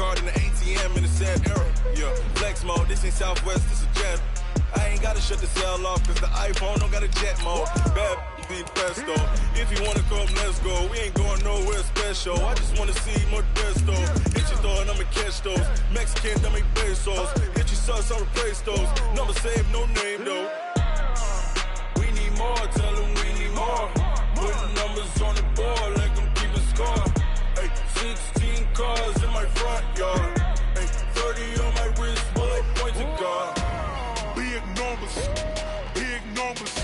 card in the ATM in the sad era. Yeah, flex mode, this ain't Southwest, this a jet. I ain't gotta shut the cell off, cause the iPhone don't got a jet mode. Bad be presto. If you wanna come, let's go. We ain't going nowhere special. I just wanna see more Modesto. Hit your door and I'ma catch those. Mexican, that make pesos. Hit your sus, I'll replace those. Number saved, no name though. We need more, tell them we need more. Putting numbers on the board like I'm keeping score. Hey, 16 cars in my front yard. Hey, 30 on my wrist, while I point to God. Big numbers,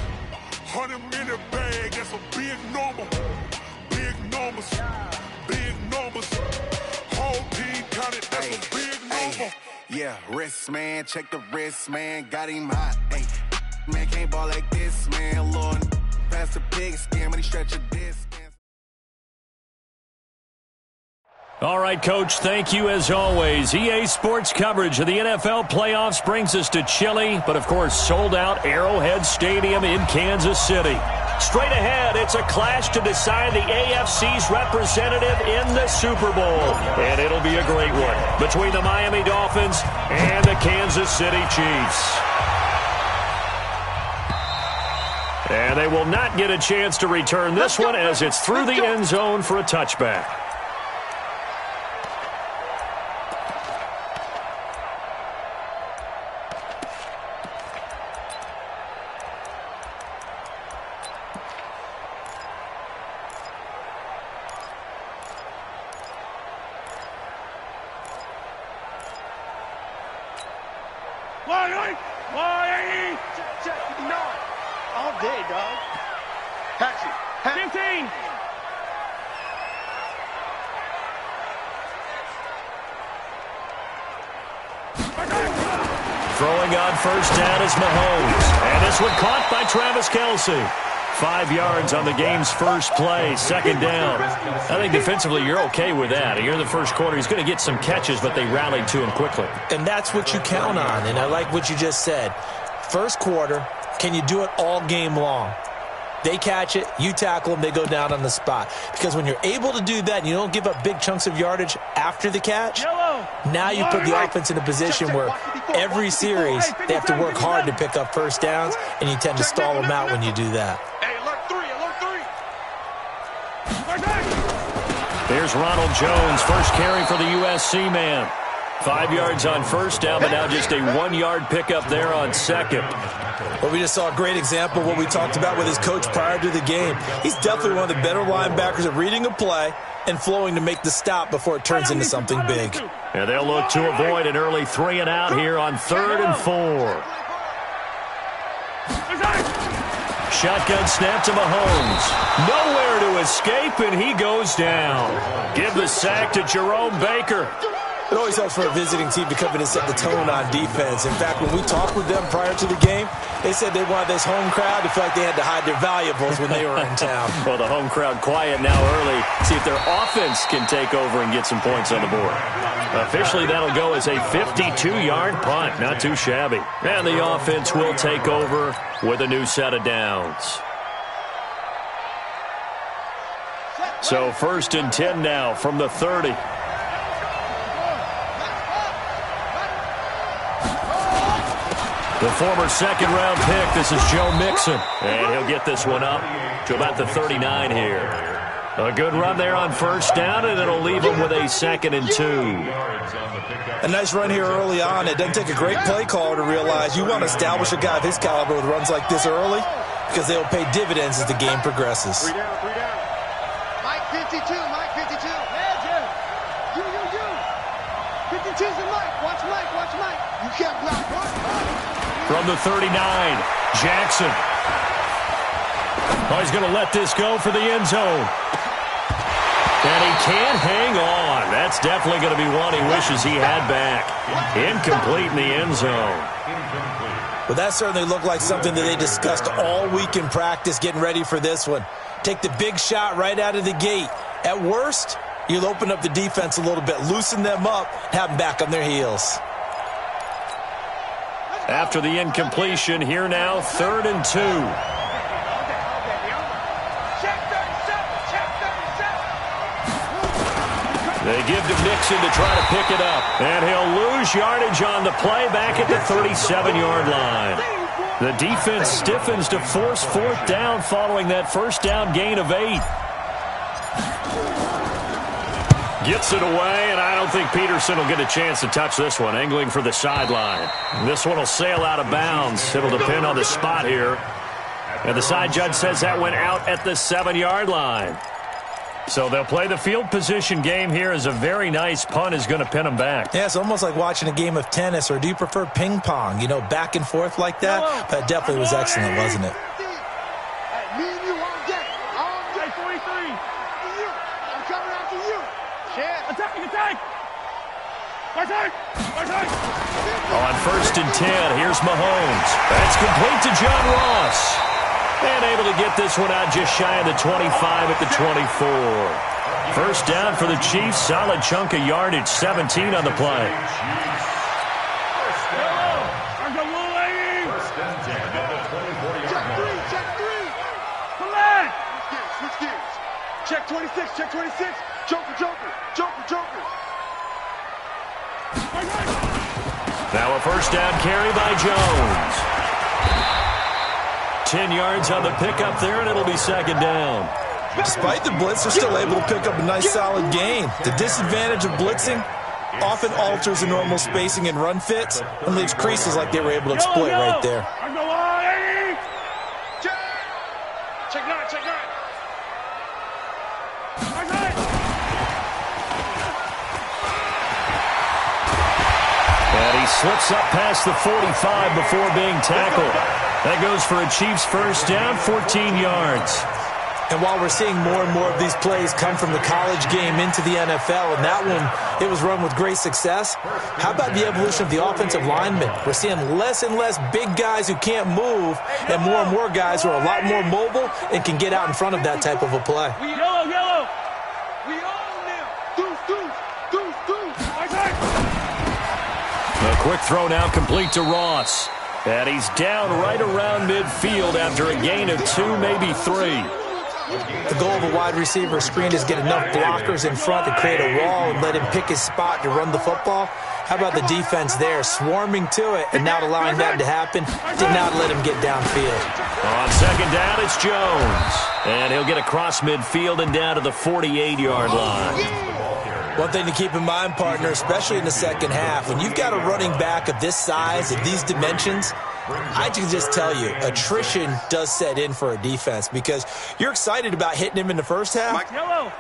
100 minute bag, that's a big number. Big numbers, whole team counted, that's a big number. Yeah, wrist man, check the wrist man, got him hot. Ay, man can't ball like this, man. Lord, pass the pig skin, but he stretch a distance. All right, Coach, thank you as always. EA Sports coverage of the NFL playoffs brings us to chilly, but of course sold-out Arrowhead Stadium in Kansas City. Straight ahead, it's a clash to decide the AFC's representative in the Super Bowl. And it'll be a great one between the Miami Dolphins and the Kansas City Chiefs. And they will not get a chance to return this one as it's through the end zone for a touchback. All day, dog. Patch it. 15. Throwing on first down is Mahomes. And this one caught by Travis Kelce. 5 yards on the game's first play, second down. I think defensively you're okay with that. Here in the first quarter, he's going to get some catches, but they rallied to him quickly. And that's what you count on, and I like what you just said. First quarter, can you do it all game long? They catch it, you tackle them, they go down on the spot. Because when you're able to do that and you don't give up big chunks of yardage after the catch, now you put the offense in a position where every series they have to work hard to pick up first downs, and you tend to stall them out when you do that. Here's Ronald Jones, first carry for the USC man. 5 yards on first down, but now just a 1 yard pickup there on second. Well, we just saw a great example of what we talked about with his coach prior to the game. He's definitely one of the better linebackers at reading a play and flowing to make the stop before it turns into something big. And they'll look to avoid an early 3 and out here on 3rd and 4. Shotgun snap to Mahomes. Nowhere to escape, and he goes down. Give the sack to Jerome Baker. It always helps for a visiting team to come in and set the tone on defense. In fact, when we talked with them prior to the game, they said they wanted this home crowd to feel like they had to hide their valuables when they were in town. Well, the home crowd quiet now early. See if their offense can take over and get some points on the board. Officially, that'll go as a 52-yard punt. Not too shabby. And the offense will take over with a new set of downs. So 1st and 10 now from the 30. The former second-round pick, this is Joe Mixon. And he'll get this one up to about the 39 here. A good run there on first down, and it'll leave him with a 2nd and 2. A nice run here early on. It doesn't take a great play caller to realize you want to establish a guy of his caliber with runs like this early because they'll pay dividends as the game progresses. Mike 52, Mike 52. Hey, Jim. You. 52's the Mike. Watch Mike. You can't block. From the 39, Jackson. Oh, he's going to let this go for the end zone. And he can't hang on. That's definitely going to be one he wishes he had back. Incomplete in the end zone. Well, that certainly looked like something that they discussed all week in practice getting ready for this one. Take the big shot right out of the gate. At worst, you'll open up the defense a little bit, loosen them up, have them back on their heels. After the incompletion, here now, 3rd and 2. They give to Mixon to try to pick it up. And he'll lose yardage on the play back at the 37-yard line. The defense stiffens to force fourth down following that first down gain of 8. Gets it away, and I don't think Peterson will get a chance to touch this one. Angling for the sideline. This one will sail out of bounds. It'll depend on the spot here. And the side judge says that went out at the 7-yard line. So they'll play the field position game here as a very nice punt is going to pin them back. Yeah, it's almost like watching a game of tennis, or do you prefer ping pong? You know, back and forth like that? That definitely was excellent, wasn't it? Me and you all day. All day. 43. I'm coming after you. Attack. On 1st and 10, here's Mahomes. That's complete to John Ross. And able to get this one out just shy of the 25 at the 24. First down for the Chiefs. Solid chunk of yardage. 17 on the play. Switch gears. Check 26. Joker. Now a first down carry by Jones. 10 yards on the pickup there, and it'll be second down. Despite the blitz, they're still able to pick up a nice solid gain. The disadvantage of blitzing often alters the normal spacing and run fits and leaves creases like they were able to exploit right there. Check 9. And he slips up past the 45 before being tackled. That goes for a Chiefs first down, 14 yards. And while we're seeing more and more of these plays come from the college game into the NFL, and that one, it was run with great success, how about the evolution of the offensive linemen? We're seeing less and less big guys who can't move, and more guys who are a lot more mobile and can get out in front of that type of a play. Yellow. We own them. Deuce. A quick throw now complete to Ross. And he's down right around midfield after a gain of 2, maybe 3. The goal of a wide receiver screen is get enough blockers in front to create a wall and let him pick his spot to run the football. How about the defense there, swarming to it and not allowing that to happen? Did not let him get downfield. On second down, it's Jones. And he'll get across midfield and down to the 48-yard line. One thing to keep in mind, partner, especially in the second half, when you've got a running back of this size, of these dimensions, I can just tell you, attrition does set in for a defense because you're excited about hitting him in the first half.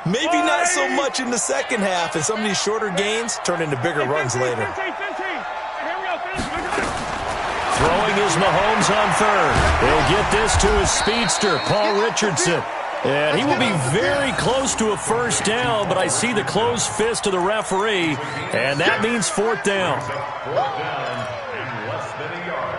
Maybe not so much in the second half, and some of these shorter gains turn into bigger runs later. Throwing is Mahomes on third. He'll get this to his speedster, Paul Richardson. And he will be very close to a first down, but I see the closed fist of the referee, and that means fourth down. Less than a yard.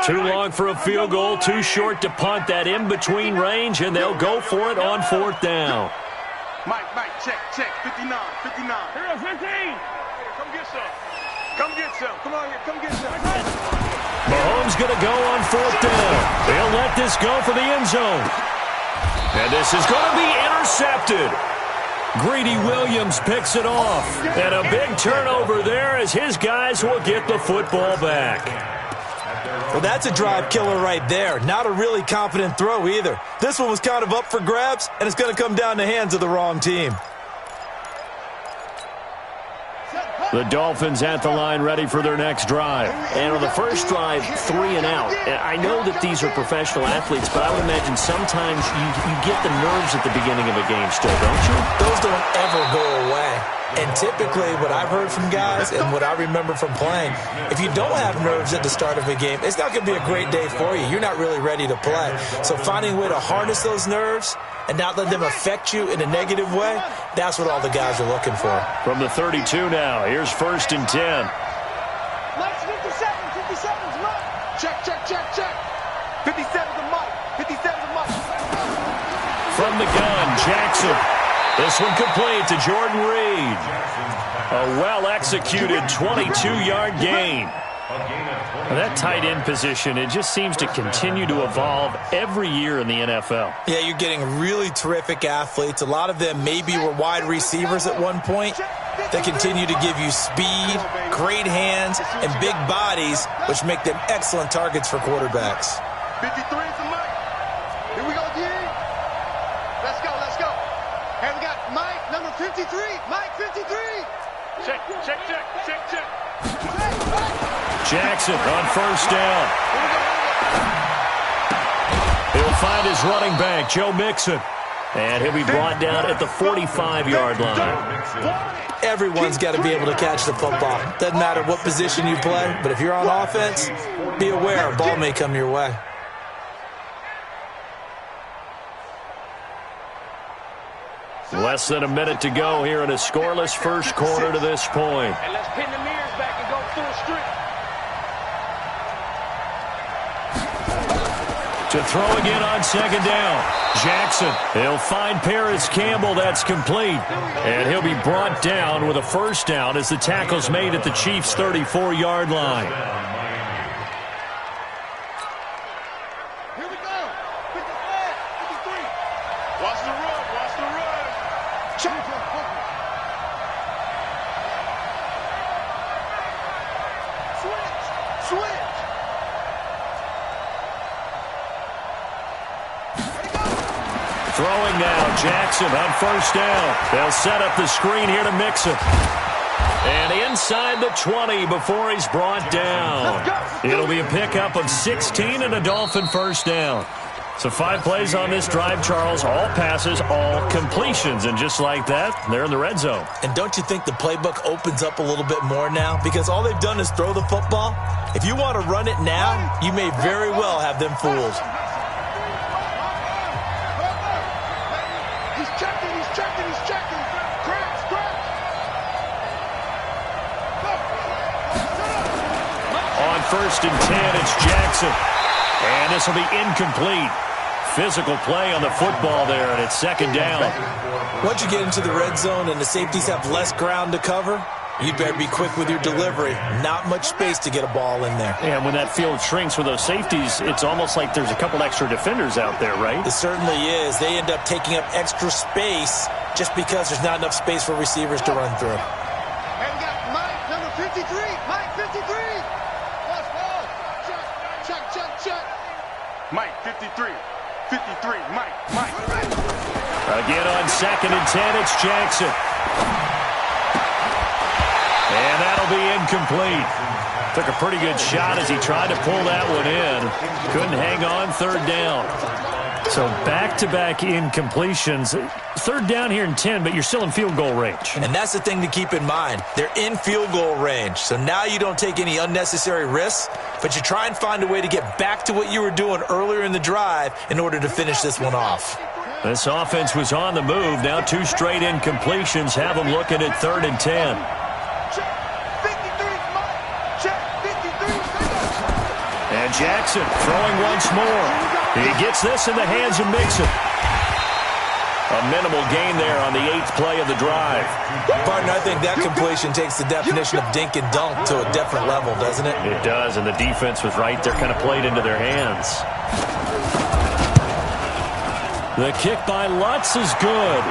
Too long for a field goal, too short to punt. That in-between range, and they'll go for it on fourth down. Mike, check. 59. Here, 15. Come get some. Come on here, come get some. Mahomes going to go on fourth down. They'll let this go for the end zone. And this is going to be intercepted. Greedy Williams picks it off. And a big turnover there as his guys will get the football back. Well, that's a drive killer right there. Not a really confident throw either. This one was kind of up for grabs, and it's going to come down the hands of the wrong team. The Dolphins at the line ready for their next drive. And on the first drive, 3 and out. I know that these are professional athletes, but I would imagine sometimes you get the nerves at the beginning of a game still, don't you? Those don't ever go away. And typically what I've heard from guys and what I remember from playing, if you don't have nerves at the start of a game, it's not going to be a great day for you. You're not really ready to play. So finding a way to harness those nerves and not let them affect you in a negative way, that's what all the guys are looking for. From the 32 now, here's 1st and 10. Mike's 57's Mike. Check. 57's a Mike. From the gun, Jackson. This one complete to Jordan Reed. A well-executed 22-yard gain. That tight end position, it just seems to continue to evolve every year in the NFL. Yeah, you're getting really terrific athletes. A lot of them maybe were wide receivers at one point. They continue to give you speed, great hands, and big bodies, which make them excellent targets for quarterbacks. 53 is the mic. Here we go, D. Let's go, let's go. Here we got Mike, number 53. Mike, 53. Check. Jackson on first down. He'll find his running back, Joe Mixon. And he'll be brought down at the 45-yard line. Everyone's got to be able to catch the football. Doesn't matter what position you play, but if you're on offense, be aware a ball may come your way. Less than a minute to go here in a scoreless first quarter to this point. And let's pin the mirrors back and go full strength. To throw again on second down. Jackson, he'll find Paris Campbell. That's complete. And he'll be brought down with a first down as the tackle's made at the Chiefs' 34-yard line. Here we go. 53. Watch the run. Check. Switch. Throwing now, Jackson on first down. They'll set up the screen here to Mixon. And inside the 20 before he's brought down. It'll be a pickup of 16 and a Dolphin first down. So 5 plays on this drive, Charles. All passes, all completions. And just like that, they're in the red zone. And don't you think the playbook opens up a little bit more now? Because all they've done is throw the football. If you want to run it now, you may very well have them fooled. He's checking. Crash. On first and 10, it's Jackson. And this will be incomplete. Physical play on the football there, and it's second down. Once you get into the red zone and the safeties have less ground to cover, you'd better be quick with your delivery. Not much space to get a ball in there. And when that field shrinks with those safeties, it's almost like there's a couple extra defenders out there, right? It certainly is. They end up taking up extra space just because there's not enough space for receivers to run through. And we got Mike, number 53. Mike, 53. Watch ball. Check. Mike, 53. 53, Mike. Again on second and 10, it's Jackson. And that'll be incomplete. Took a pretty good shot as he tried to pull that one in. Couldn't hang on, third down. So back-to-back incompletions. Third down here in 10, but you're still in field goal range. And that's the thing to keep in mind. They're in field goal range. So now you don't take any unnecessary risks, but you try and find a way to get back to what you were doing earlier in the drive in order to finish this one off. This offense was on the move. Now 2 straight incompletions have them looking at third and 10. And Jackson throwing once more. He gets this in the hands of Mixon. A minimal gain there on the 8th play of the drive. Partner, I think that completion takes the definition of dink and dunk to a different level, doesn't it? It does, and the defense was right there, kind of played into their hands. The kick by Lutz is good.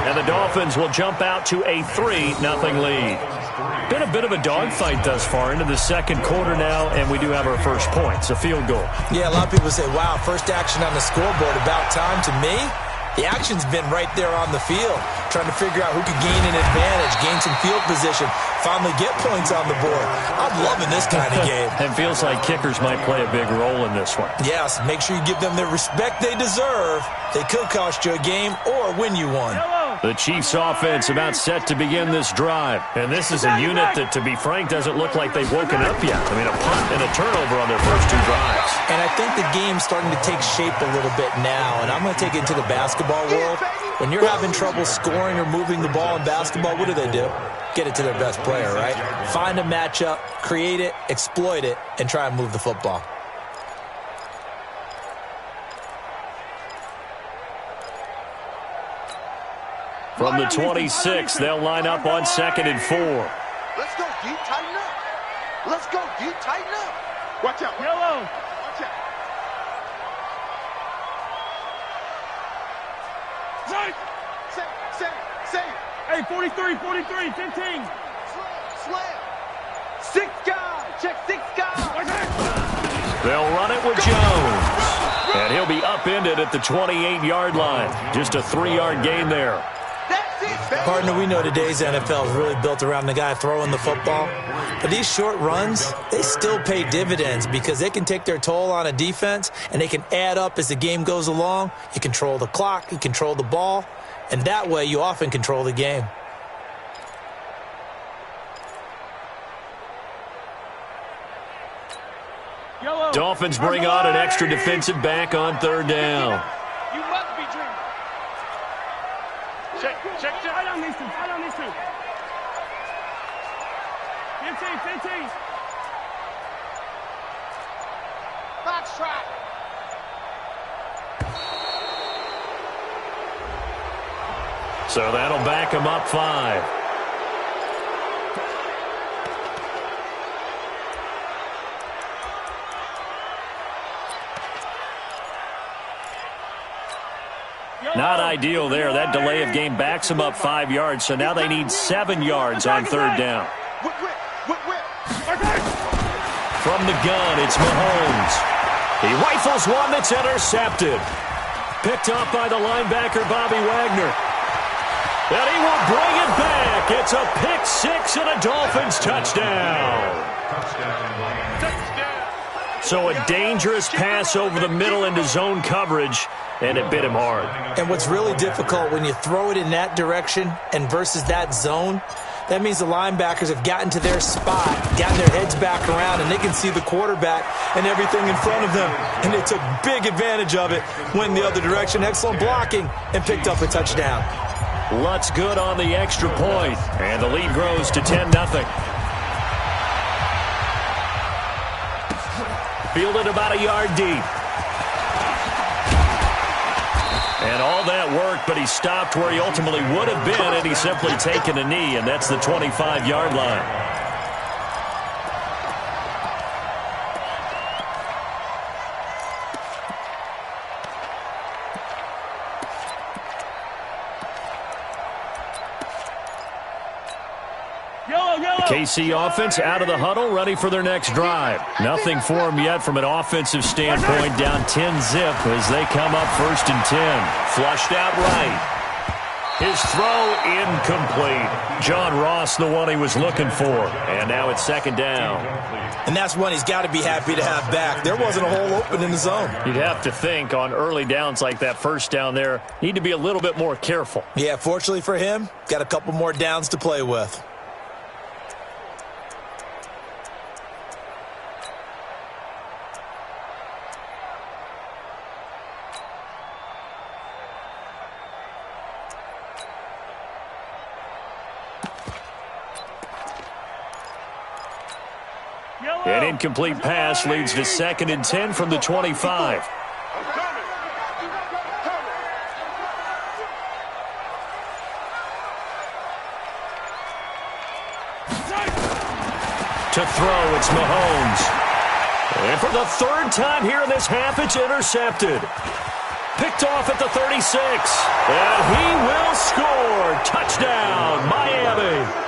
And the Dolphins will jump out to a 3-0 lead. Been a bit of a dogfight thus far into the second quarter now, and we do have our first points, a field goal. Yeah, a lot of people say, wow, first action on the scoreboard, about time. To me, the action's been right there on the field, trying to figure out who could gain an advantage, gain some field position, finally get points on the board. I'm loving this kind of game. It feels like kickers might play a big role in this one. Yes, make sure you give them the respect they deserve. They could cost you a game or win you one. The Chiefs offense about set to begin this drive. And this is a unit that, to be frank, doesn't look like they've woken up yet. I mean, a punt and a turnover on their first 2 drives. And I think the game's starting to take shape a little bit now. And I'm going to take it to the basketball world. When you're having trouble scoring or moving the ball in basketball, what do? Get it to their best player, right? Find a matchup, create it, exploit it, and try and move the football. From the 26, they'll line up on 2nd and 4. Let's go deep, tighten up. Let's go deep, tighten up. Watch out. Yellow. Watch out. Right. Say. Hey, 43, 15. Slam. 6 guys. Check 6 guys. They'll run it with Jones. And he'll be upended at the 28-yard line. Just a 3-yard gain there. Partner, we know today's NFL is really built around the guy throwing the football. But these short runs, they still pay dividends because they can take their toll on a defense and they can add up as the game goes along. You control the clock, you control the ball, and that way you often control the game. Dolphins bring on an extra defensive back on 3rd down. You must be dreaming. Check. Right on these two. 15. Box track. So that'll back him up 5. Not ideal there. That delay of game backs them up 5 yards, so now they need 7 yards on 3rd down. From the gun, it's Mahomes. He rifles one that's intercepted. Picked up by the linebacker, Bobby Wagner. And he will bring it back. It's a pick 6 and a Dolphins touchdown. So a dangerous pass over the middle into zone coverage, and it bit him hard. And what's really difficult when you throw it in that direction and versus that zone, that means the linebackers have gotten to their spot, gotten their heads back around, and they can see the quarterback and everything in front of them. And they took big advantage of it, went the other direction, excellent blocking, and picked up a touchdown. Lutz good on the extra point, and the lead grows to 10-0. Fielded about a yard deep. And all that worked, but he stopped where he ultimately would have been, and he's simply taken a knee, and that's the 25-yard line. KC offense out of the huddle, ready for their next drive. Nothing for them yet from an offensive standpoint, down 10-zip as they come up 1st and 10. Flushed out right. His throw incomplete. John Ross, the one he was looking for. And now it's 2nd down. And that's one he's got to be happy to have back. There wasn't a hole open in the zone. You'd have to think on early downs like that, 1st down there, need to be a little bit more careful. Yeah, fortunately for him, got a couple more downs to play with. An incomplete pass leads to 2nd and 10 from the 25. To throw, it's Mahomes. And for the 3rd time here in this half, it's intercepted. Picked off at the 36. And he will score. Touchdown, Miami.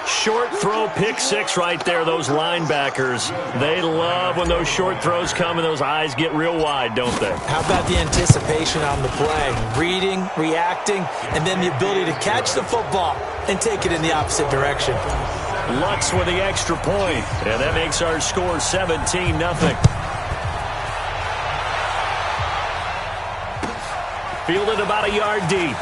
Short throw, pick 6 right there. Those linebackers, they love when those short throws come and those eyes get real wide, don't they? How about the anticipation on the play? Reading, reacting, and then the ability to catch the football and take it in the opposite direction. Lutz with the extra point, and that makes our score 17-0. Fielded about a yard deep.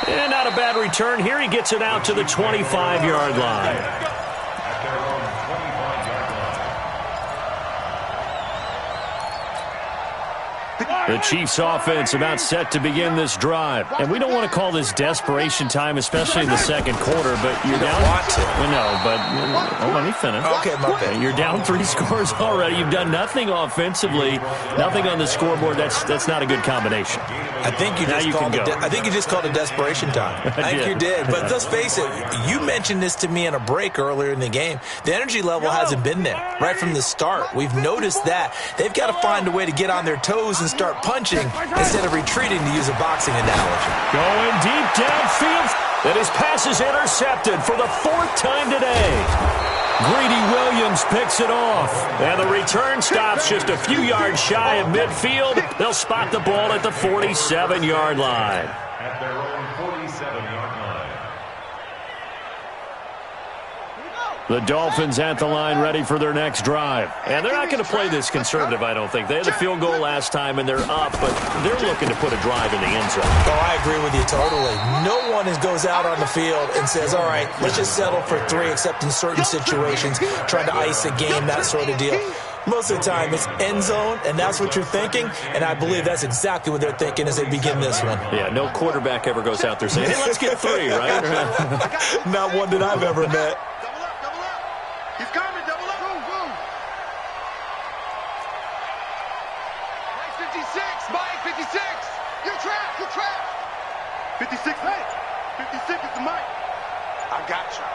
And not a bad return here. He gets it out to the 25-yard line. The Chiefs offense about set to begin this drive. And we don't want to call this desperation time, especially in the second quarter, but you're down. Want to. Well, no, but let me finish. Okay, my bad. You're down 3 scores already. You've done nothing offensively, nothing on the scoreboard. That's not a good combination. I think you just called it desperation time. I think you did. But let's face it, you mentioned this to me in a break earlier in the game. The energy level hasn't been there right from the start. We've noticed that. They've got to find a way to get on their toes and start punching instead of retreating, to use a boxing analogy. Going deep downfield, and his pass is intercepted for the 4th time today. Greedy Williams picks it off, and the return stops just a few yards shy of midfield. They'll spot the ball at the 47-yard line. At their own 47-yard line. The Dolphins at the line, ready for their next drive. And they're not going to play this conservative, I don't think. They had a field goal last time, and they're up, but they're looking to put a drive in the end zone. Oh, I agree with you totally. No one goes out on the field and says, all right, let's just settle for 3, except in certain situations, trying to ice a game, that sort of deal. Most of the time, it's end zone, and that's what you're thinking, and I believe that's exactly what they're thinking as they begin this one. Yeah, no quarterback ever goes out there saying, hey, let's get 3, right? Not one that I've ever met. He's coming, double up. Boom, boom. Mike 56, Mike 56. You're trapped, you're trapped. 56, hey. 56 is the Mike. I got you.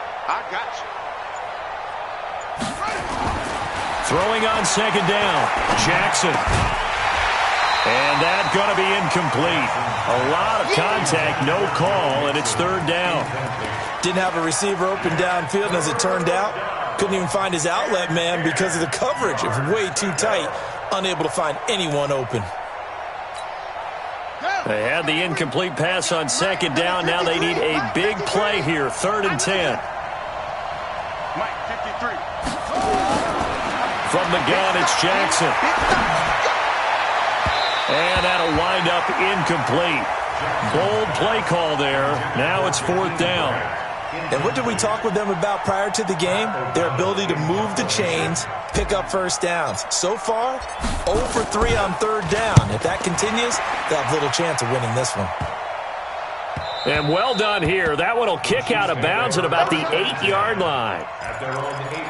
Throwing on second down, Jackson. And that's going to be incomplete. A lot of contact, no call, and it's 3rd down. Didn't have a receiver open downfield, and as it turned out, couldn't even find his outlet man because of the coverage. It was way too tight, unable to find anyone open. They had the incomplete pass on second down. Now they need a big play here, 3rd and 10. Mike 53. From the gun, it's Jackson. And that'll wind up incomplete. Bold play call there. Now it's 4th down. And what did we talk with them about prior to the game? Their ability to move the chains, pick up first downs. So far, 0 for 3 on 3rd down. If that continues, they'll have little chance of winning this one. And well done here. That one will kick out of bounds at about the 8-yard line.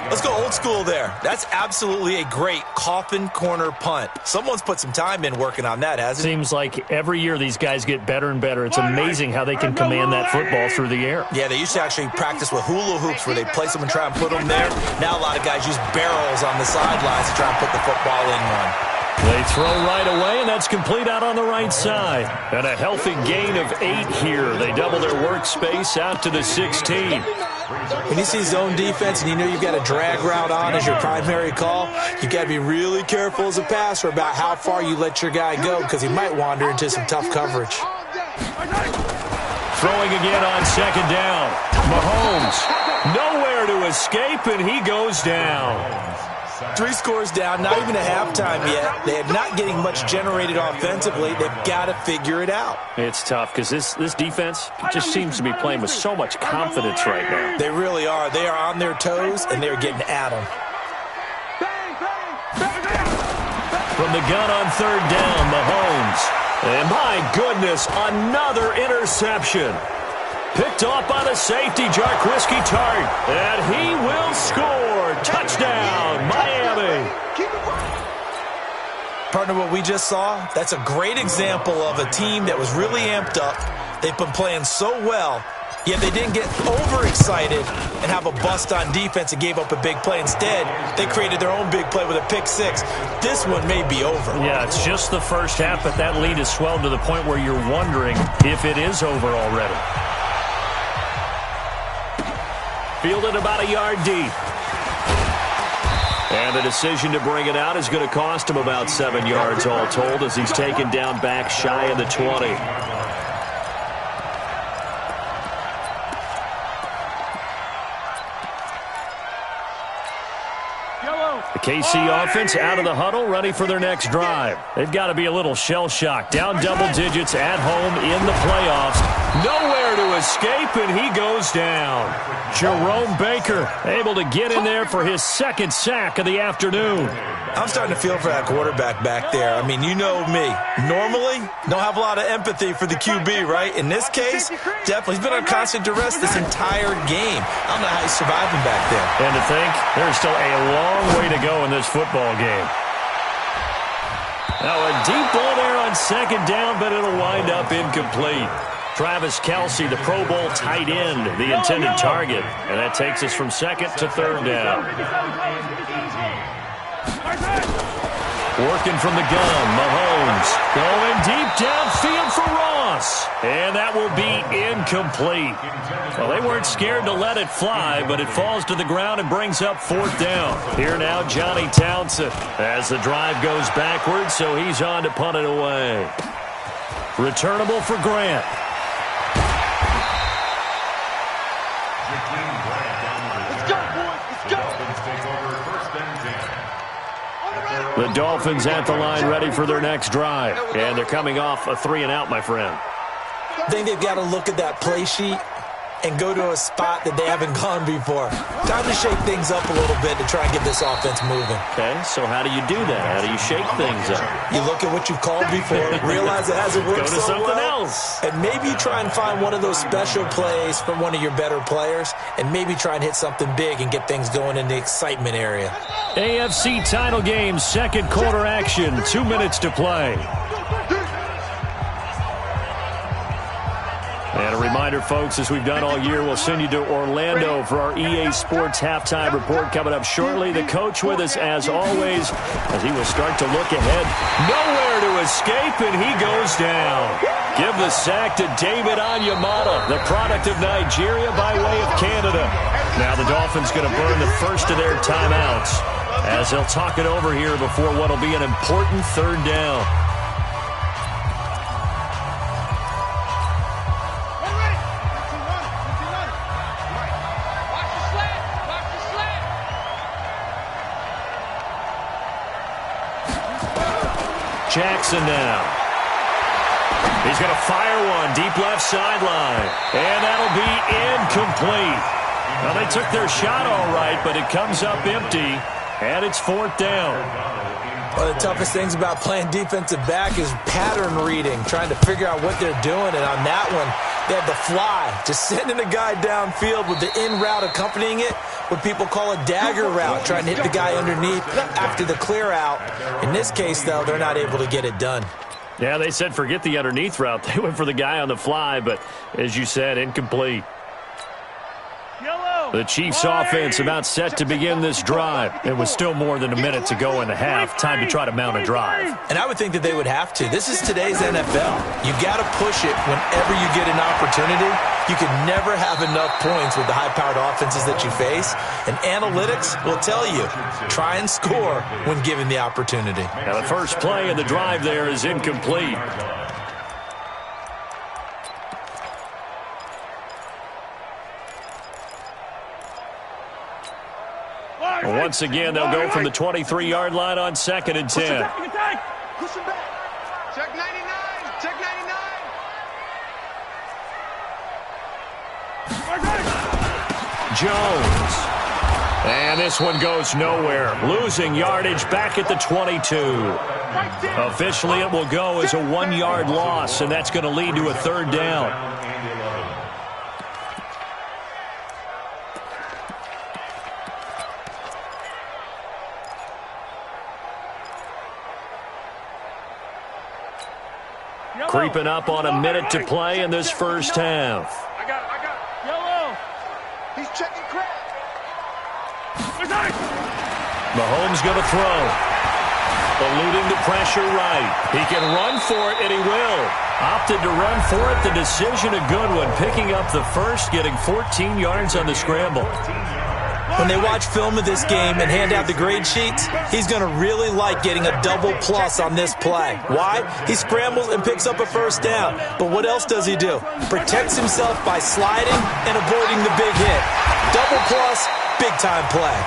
Let's go old school there. That's absolutely a great coffin corner punt. Someone's put some time in working on that, hasn't it? Seems like every year these guys get better and better. It's amazing how they can command that football through the air. Yeah, they used to actually practice with hula hoops where they place them and try and put them there. Now a lot of guys use barrels on the sidelines to try and put the football in one. They throw right away, and that's complete out on the right side. And a healthy gain of 8 here. They double their workspace out to the 16. When you see zone defense and you know you've got a drag route on as your primary call, you've got to be really careful as a passer about how far you let your guy go because he might wander into some tough coverage. Throwing again on second down. Mahomes, nowhere to escape, and he goes down. 3 scores down, not even a halftime yet. They are not getting much generated offensively. They've got to figure it out. It's tough because this defense just seems to be playing with so much confidence right now. They really are. They are on their toes, and they're getting at them. From the gun on 3rd down, Mahomes. And my goodness, another interception. Picked off by the safety, Jarquiski Tart. And he will score. Touchdown, Miami. Partner, what we just saw, that's a great example of a team that was really amped up. They've been playing so well, yet they didn't get overexcited and have a bust on defense and gave up a big play. Instead, they created their own big play with a pick 6. This one may be over. Yeah, it's just the first half, but that lead has swelled to the point where you're wondering if it is over already. Fielded about a yard deep. And the decision to bring it out is going to cost him about 7 yards all told as he's taken down back shy of the 20. The KC offense out of the huddle, ready for their next drive. They've got to be a little shell-shocked. Down double digits at home in the playoffs. Nowhere to escape, and he goes down. Jerome Baker able to get in there for his second sack of the afternoon. I'm starting to feel for that quarterback back there. I mean, you know me. Normally, don't have a lot of empathy for the QB, right? In this case, definitely. He's been on constant duress this entire game. I don't know how he's surviving back there. And to think, there's still a long way to go in this football game. Now a deep ball there on second down, but it'll wind up incomplete. Travis Kelce, the Pro Bowl tight end, the intended target. And that takes us from second to third down. Working from the gun, Mahomes going deep downfield for Ross. And that will be incomplete. Well, they weren't scared to let it fly, but it falls to the ground and brings up fourth down. Here now, Johnny Townsend as the drive goes backwards, so he's on to punt it away. Returnable for Grant. The Dolphins at the line ready for their next drive. And they're coming off a 3-and-out, my friend. I think they've got to look at that play sheet and go to a spot that they haven't gone before. Time to shake things up a little bit to try and get this offense moving. Okay, so how do you do that? How do you shake things up? You look at what you've called before, realize it hasn't worked so well. Go to something else. And maybe try and find one of those special plays from one of your better players, and maybe try and hit something big and get things going in the excitement area. AFC title game, second quarter action, 2 minutes to play. And a reminder, folks, as we've done all year, we'll send you to Orlando for our EA Sports halftime report coming up shortly. The coach with us, as always, as he will start to look ahead. Nowhere to escape, and he goes down. Give the sack to David Onyemata, the product of Nigeria by way of Canada. Now the Dolphins going to burn the first of their timeouts as they'll talk it over here before what will be an important third down. Jackson now. He's going to fire one deep left sideline. And that'll be incomplete. Well, they took their shot all right, but it comes up empty. And it's fourth down. One of the toughest things about playing defensive back is pattern reading, trying to figure out what they're doing. And on that one, they have the fly, just sending a guy downfield with the in route accompanying it, what people call a dagger route, trying to hit the guy underneath after the clear out. In this case, though, they're not able to get it done. Yeah, they said forget the underneath route. They went for the guy on the fly, but as you said, incomplete. The Chiefs offense about set to begin this drive. It was still more than a minute to go in the half. Time to try to mount a drive. And I would think that they would have to. This is today's NFL. You got to push it whenever you get an opportunity. You can never have enough points with the high-powered offenses that you face. And analytics will tell you, try and score when given the opportunity. Now the first play of the drive there is incomplete. Once again, they'll go from the 23-yard line on 2nd and 10. Push him back. Check 99. Check 99. Jones. And this one goes nowhere. Losing yardage back at the 22. Officially, it will go as a 1-yard loss, and that's going to lead to a third down. Creeping up on a minute to play in this first half. I got it. Yellow. He's checking crack. Mahomes going to throw. Eluding the pressure right. He can run for it, and he will. Opted to run for it. The decision a good one. Picking up the first, getting 14 yards on the scramble. When they watch film of this game and hand out the grade sheets, he's going to really like getting a double plus on this play. Why? He scrambles and picks up a first down. But what else does he do? Protects himself by sliding and avoiding the big hit. Double plus, big-time play.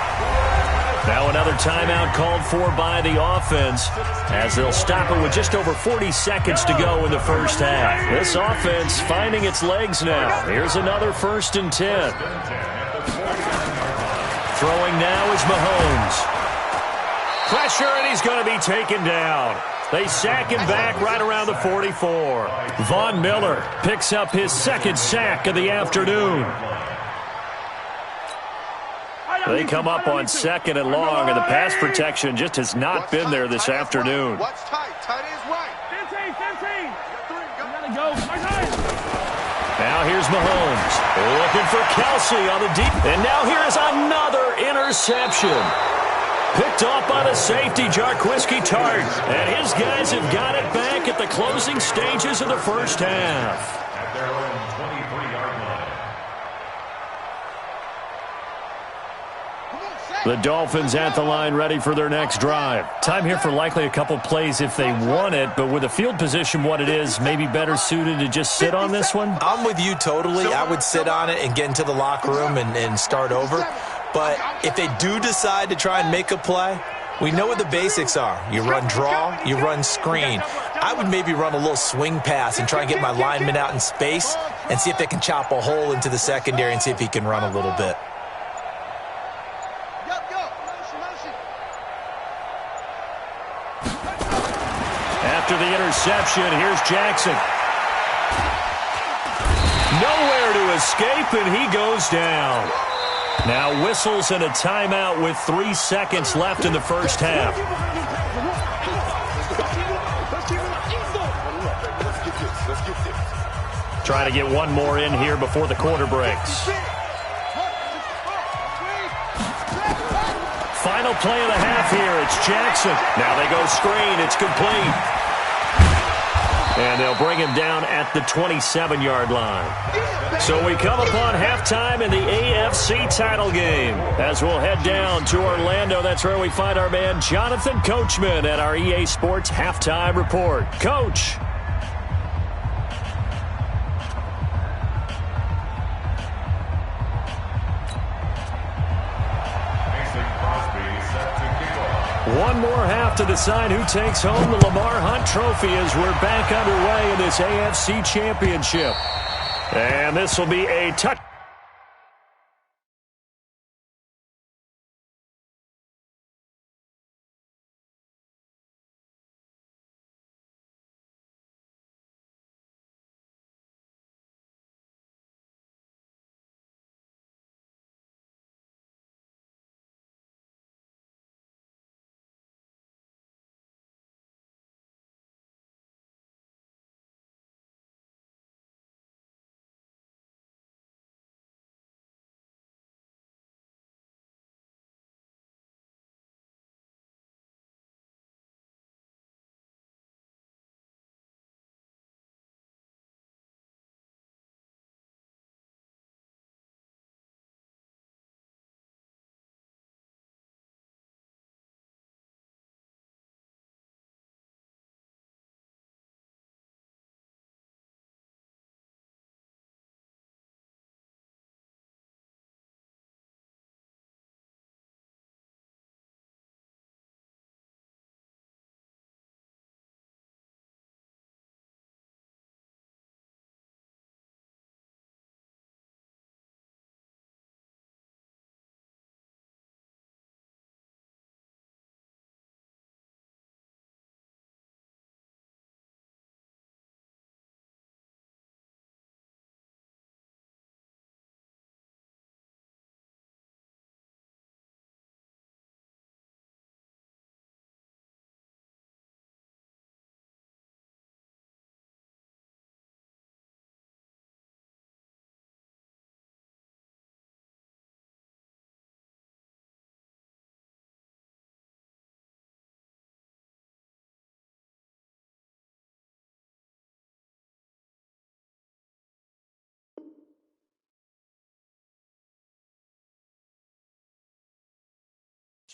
Now another timeout called for by the offense as they'll stop it with just over 40 seconds to go in the first half. This offense finding its legs now. Here's another 1st and 10. Throwing now is Mahomes. Pressure, and he's going to be taken down. They sack him back right around the 44. Von Miller picks up his 2nd sack of the afternoon. They come up on 2nd and long, and the pass protection just has not been there this afternoon. Watch tight. Tight is right. 15. You gotta go. Now here's Mahomes. Looking for Kelsey on the deep. And now here is another interception. Picked off by the safety, Jarquiski Tart. And his guys have got it back at the closing stages of the first half. At their own 23-yard line. The Dolphins at the line ready for their next drive. Time here for likely a couple plays if they want it, but with the field position what it is, maybe better suited to just sit on this one? I'm with you totally. I would sit on it and get into the locker room and start over. But if they do decide to try and make a play, we know what the basics are. You run draw, you run screen. I would maybe run a little swing pass and try and get my lineman out in space and see if they can chop a hole into the secondary and see if he can run a little bit. After the interception, here's Jackson. Nowhere to escape, and he goes down. Now whistles and a timeout with 3 seconds left in the first half. Trying to get one more in here before the quarter breaks. Final play of the half here. It's Jackson. Now they go screen. It's complete. And they'll bring him down at the 27-yard line. So we come upon halftime in the AFC title game. As we'll head down to Orlando, that's where we find our man Jonathan Coachman at our EA Sports Halftime Report. Coach. One more half to decide who takes home the Lamar Hunt Trophy as we're back underway in this AFC Championship. And this will be a touch.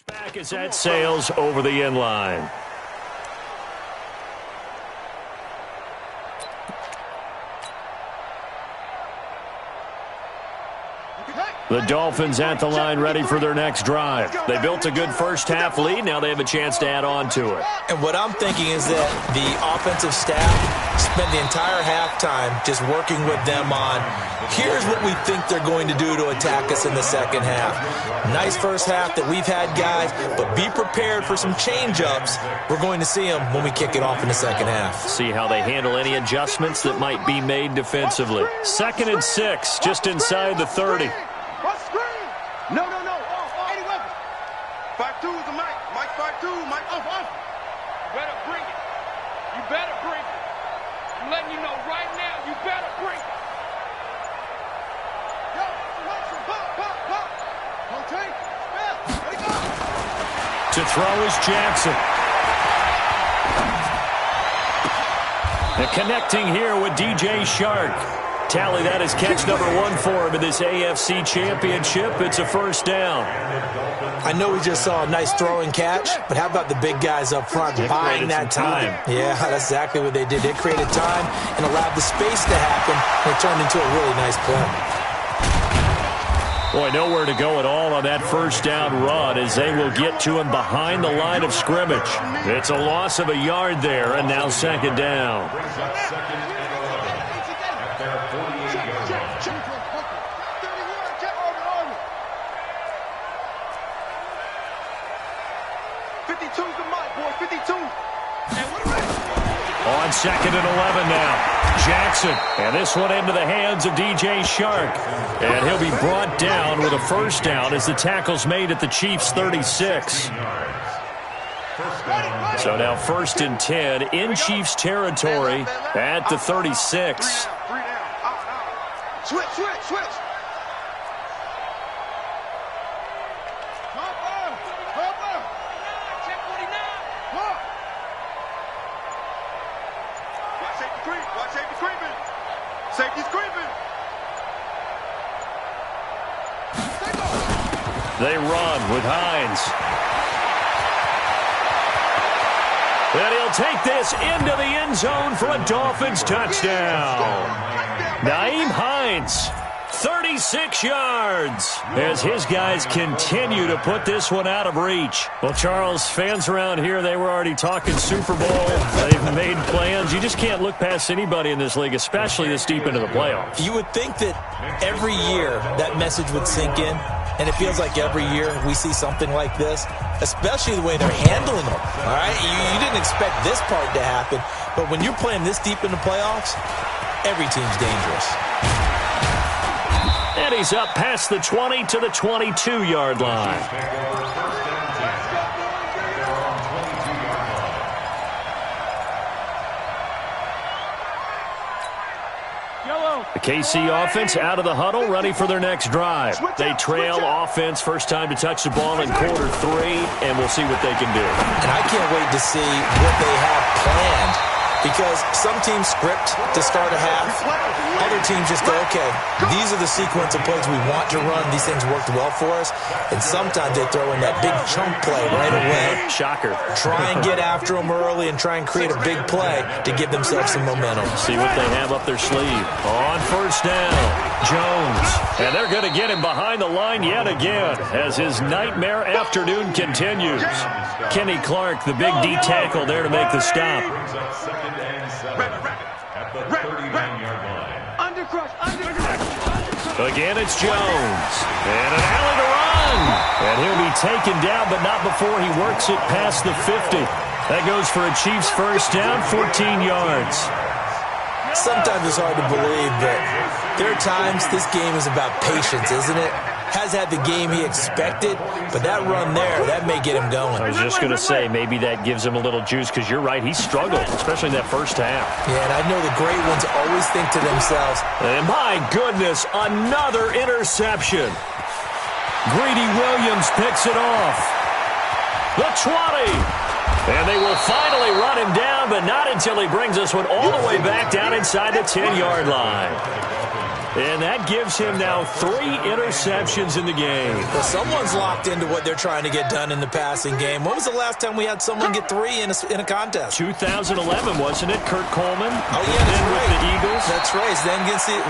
Back as that sails over the end line. The Dolphins at the line ready for their next drive. They built a good first-half lead. Now they have a chance to add on to it. And what I'm thinking is that the offensive staff spent the entire halftime just working with them on, here's what we think they're going to do to attack us in the second half. Nice first half that we've had, guys, but be prepared for some change-ups. We're going to see them when we kick it off in the second half. See how they handle any adjustments that might be made defensively. 2nd and 6, just inside the 30. No. Any weapon. 5-2 is the mic. Mike 5-2. Mike off. You better bring it. You better bring it. I'm letting you know right now, you better bring it. Yo, pop. Rotate. There you go. To throw is Jackson. And connecting here with DJ Shark. Tally that is catch number 1 for him in this AFC Championship. It's a first down. I know we just saw a nice throwing catch, but how about the big guys up front buying that time? Yeah, that's exactly what they did. They created time and allowed the space to happen, and it turned into a really nice play. Boy, nowhere to go at all on that first down run as they will get to him behind the line of scrimmage. It's a loss of a yard there, and now second down. On 2nd and 11 now. Jackson. And this one into the hands of DJ Shark. And he'll be brought down with a first down as the tackle's made at the Chiefs' 36. So now 1st and 10 in Chiefs territory at the 36. Switch. They run with Hines. And he'll take this into the end zone for a Dolphins touchdown. Nyheim Hines, 36 yards, as his guys continue to put this one out of reach. Well, Charles, fans around here, they were already talking Super Bowl. They've made plans. You just can't look past anybody in this league, especially this deep into the playoffs. You would think that every year that message would sink in. And it feels like every year we see something like this, especially the way they're handling them. All right, you didn't expect this part to happen, but when you're playing this deep in the playoffs, every team's dangerous. And he's up past the 20 to the 22-yard line. The KC offense out of the huddle, ready for their next drive. They trail offense, first time to touch the ball in quarter 3, and we'll see what they can do. And I can't wait to see what they have planned, because some teams script to start a half. Other teams just go, okay, these are the sequence of plays we want to run. These things worked well for us. And sometimes they throw in that big chunk play right away. Shocker. Try and get after them early and try and create a big play to give themselves some momentum. See what they have up their sleeve. On first down, Jones. And they're going to get him behind the line yet again as his nightmare afternoon continues. Kenny Clark, the big D tackle there to make the stop. At the 39-yard line. Again, it's Jones. And an alley to run. And he'll be taken down, but not before he works it past the 50. That goes for a Chiefs first down, 14 yards. Sometimes it's hard to believe, but there are times this game is about patience, isn't it? Has had the game he expected, but that run there, that may get him going. I was just going to say, maybe that gives him a little juice, because you're right, he struggled, especially in that first half. Yeah, and I know the great ones always think to themselves, and my goodness, another interception. Greedy Williams picks it off. The 20. And they will finally run him down, but not until he brings this one all the way back down inside the 10-yard line. And that gives him now 3 interceptions in the game. Well, someone's locked into what they're trying to get done in the passing game. When was the last time we had someone get 3 in a contest? 2011, wasn't it? Kurt Coleman? Oh, yeah, that's right. With the Eagles? That's right. Then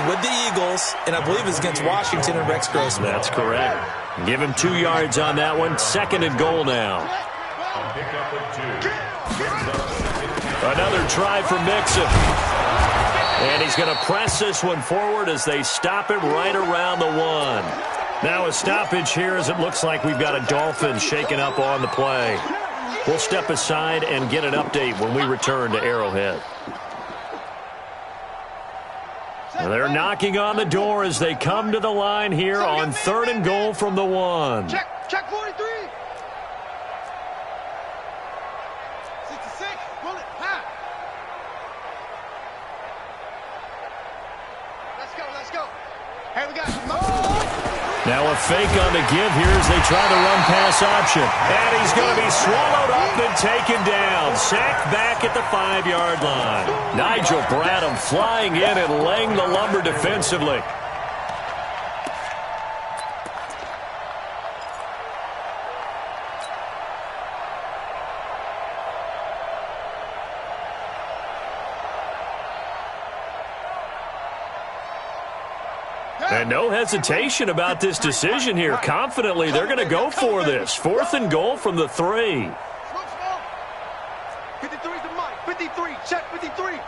with the Eagles, and I believe it's against Washington and Rex Grossman. That's correct. Give him 2 yards on that one. 2nd and goal now. Another try for Mixon. And he's going to press this one forward as they stop it right around the 1. Now a stoppage here as it looks like we've got a Dolphin shaken up on the play. We'll step aside and get an update when we return to Arrowhead. They're knocking on the door as they come to the line here on 3rd and goal from the 1. Check 43. 66. Pull it. High. Let's go. Hey, we got now a fake on the give here as they try the run pass option. And he's going to be swallowed up and taken down. Sacked back at the 5-yard line. Nigel Bradham flying in and laying the lumber defensively. And no hesitation about this decision here. Confidently, they're going to go for this. 4th and goal from the 3. 53's the mic. 53. Check 53.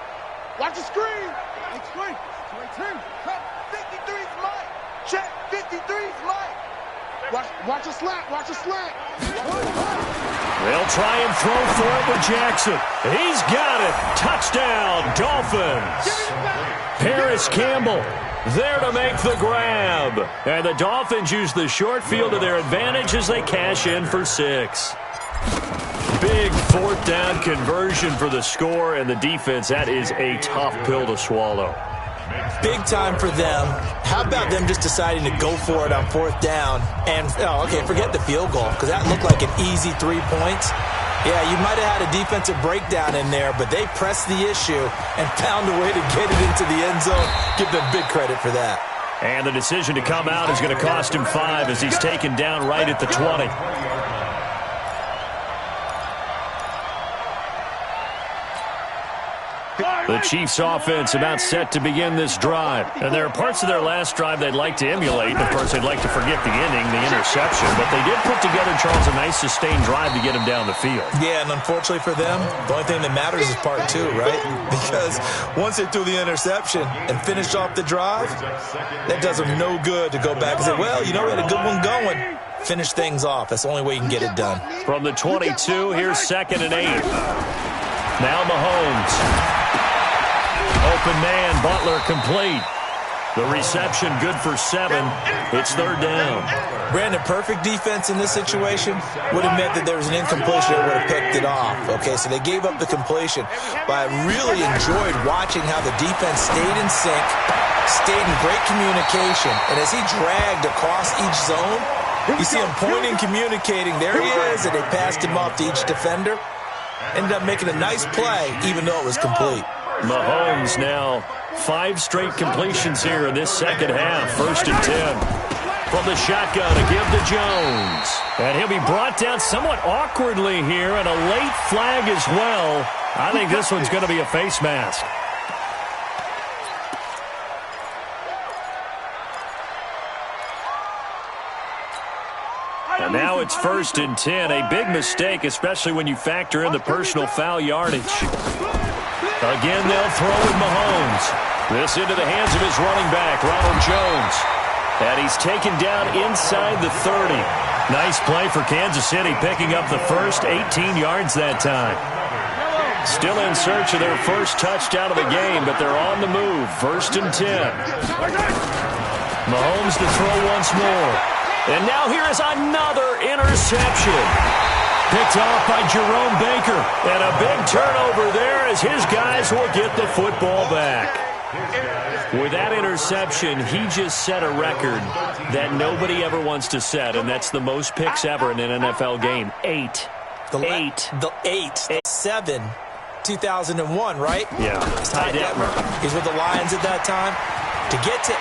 Watch the screen. Big screen. 53's mic. Check 53's mic. Watch a slack. They'll try and throw for it with Jackson. He's got it. Touchdown, Dolphins. Paris Campbell there to make the grab. And the Dolphins use the short field to their advantage as they cash in for 6. Big 4th down conversion for the score, and the defense, that is a tough pill to swallow. Big time for them. How about them just deciding to go for it on 4th down? And, forget the field goal, because that looked like an easy 3 points. Yeah, you might have had a defensive breakdown in there, but they pressed the issue and found a way to get it into the end zone. Give them big credit for that. And the decision to come out is going to cost him 5 as he's taken down right at the 20. The Chiefs offense about set to begin this drive. And there are parts of their last drive they'd like to emulate. Of course, they'd like to forget the ending, the interception. But they did put together, Charles, a nice sustained drive to get him down the field. Yeah, and unfortunately for them, the only thing that matters is part 2, right? Because once they threw the interception and finished off the drive, that does them no good to go back and say, well, we had a good one going. Finish things off. That's the only way you can get it done. From the 22, here's 2nd and 8. Now Mahomes. Open man, Butler complete. The reception good for 7. It's 3rd down. Brandon, perfect defense in this situation would have meant that there was an incompletion that would have picked it off. Okay, so they gave up the completion. But I really enjoyed watching how the defense stayed in sync, stayed in great communication. And as he dragged across each zone, you see him pointing, communicating. There he is, and they passed him off to each defender. Ended up making a nice play, even though it was complete. Mahomes now 5 straight completions here in this second half. 1st and 10. From the shotgun to give to Jones. And he'll be brought down somewhat awkwardly here, and a late flag as well. I think this one's going to be a face mask. And now it's 1st and 10. A big mistake, especially when you factor in the personal foul yardage. Again, they'll throw with Mahomes. This into the hands of his running back, Ronald Jones. And he's taken down inside the 30. Nice play for Kansas City, picking up the first 18 yards that time. Still in search of their first touchdown of the game, but they're on the move. 1st and 10. Mahomes to throw once more. And now here is another interception. Picked off by Jerome Baker. And a big turnover there as his guys will get the football back. With that interception, he just set a record that nobody ever wants to set, and that's the most picks ever in an NFL game. 8. The 7, 2001, right? Yeah. Ty Detmer. He's with the Lions at that time. To get to 8,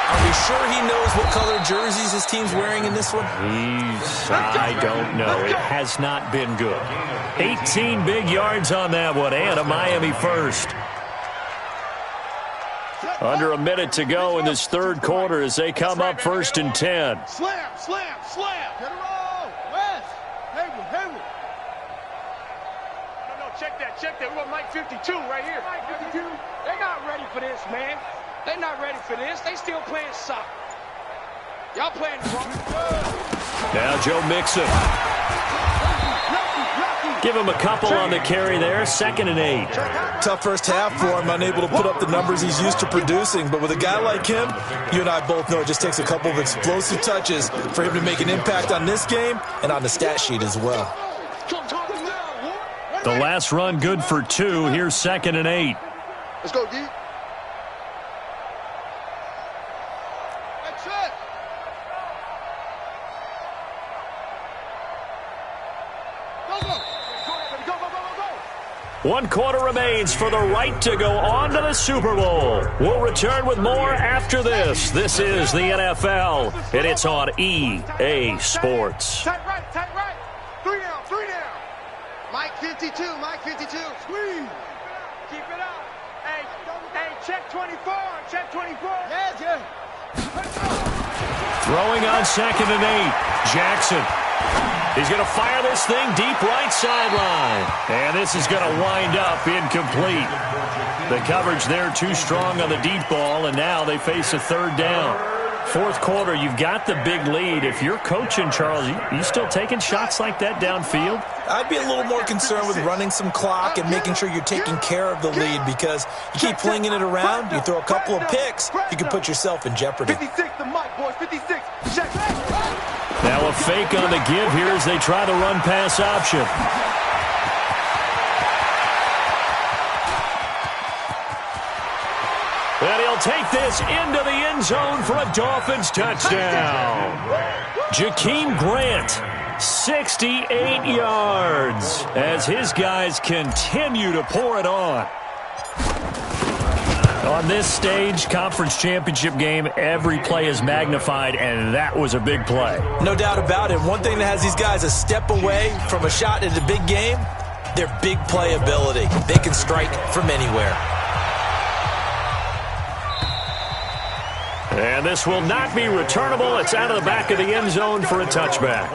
are we sure he knows what color jerseys his team's wearing in this one? I don't know. It has not been good. 18 big yards on that one, and a Miami first. Under a minute to go in this third quarter as they come up 1st and 10. Slam, slam, slam. Get it all. West. Hayward. No, check that. We got Mike 52 right here. Mike 52. They're not ready for this, man. They're not ready for this. They still playing soccer. Y'all playing wrong. Now Joe Mixon. Give him a couple on the carry there. 2nd and 8. Tough first half for him, unable to put up the numbers he's used to producing. But with a guy like him, you and I both know it just takes a couple of explosive touches for him to make an impact on this game and on the stat sheet as well. The last run good for 2. Here's 2nd and 8. Let's go, D. One quarter remains for the right to go on to the Super Bowl. We'll return with more after this. This is the NFL, and it's on EA Sports. Tight right. 3 down. Mike 52. Squeeze. Keep it up. Hey, check 24. Yes. Throwing on 2nd and 8. Jackson. He's going to fire this thing deep right sideline. And this is going to wind up incomplete. The coverage there too strong on the deep ball, and now they face a 3rd down. 4th quarter, you've got the big lead. If you're coaching, Charles, you still taking shots like that downfield? I'd be a little more concerned with running some clock and making sure you're taking care of the lead, because you keep flinging it around, you throw a couple of picks, you can put yourself in jeopardy. 56 the mic, boys. 56. Check. Now a fake on the give here as they try the run-pass option. And he'll take this into the end zone for a Dolphins touchdown. Jakeem Grant, 68 yards, as his guys continue to pour it on. On this stage, conference championship game, every play is magnified, and that was a big play. No doubt about it. One thing that has these guys a step away from a shot at a big game, their big play ability. They can strike from anywhere. And this will not be returnable. It's out of the back of the end zone for a touchback.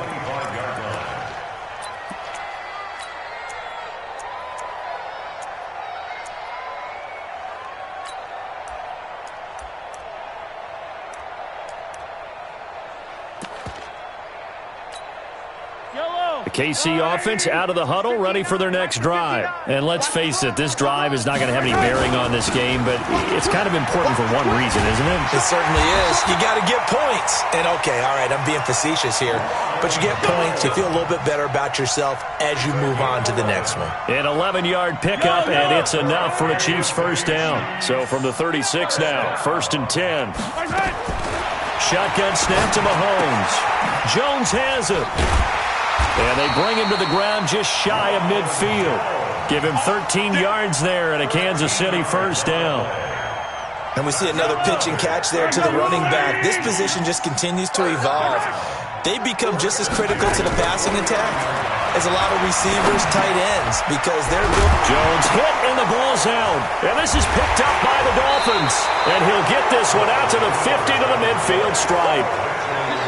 KC offense out of the huddle, ready for their next drive. And let's face it, this drive is not going to have any bearing on this game, but it's kind of important for one reason, isn't it? It certainly is. You got to get points. And okay, all right, I'm being facetious here, but you get points, you feel a little bit better about yourself as you move on to the next one. An 11-yard pickup, and it's enough for a Chiefs first down. So from the 36 now, 1st and 10. Shotgun snap to Mahomes. Jones has it. And they bring him to the ground just shy of midfield. Give him 13 yards there and a Kansas City first down. And we see another pitch and catch there to the running back. This position just continues to evolve. They become just as critical to the passing attack as a lot of receivers, tight ends, because they're good. Jones hit and the ball's out. And this is picked up by the Dolphins. And he'll get this one out to the 50 to the midfield stripe.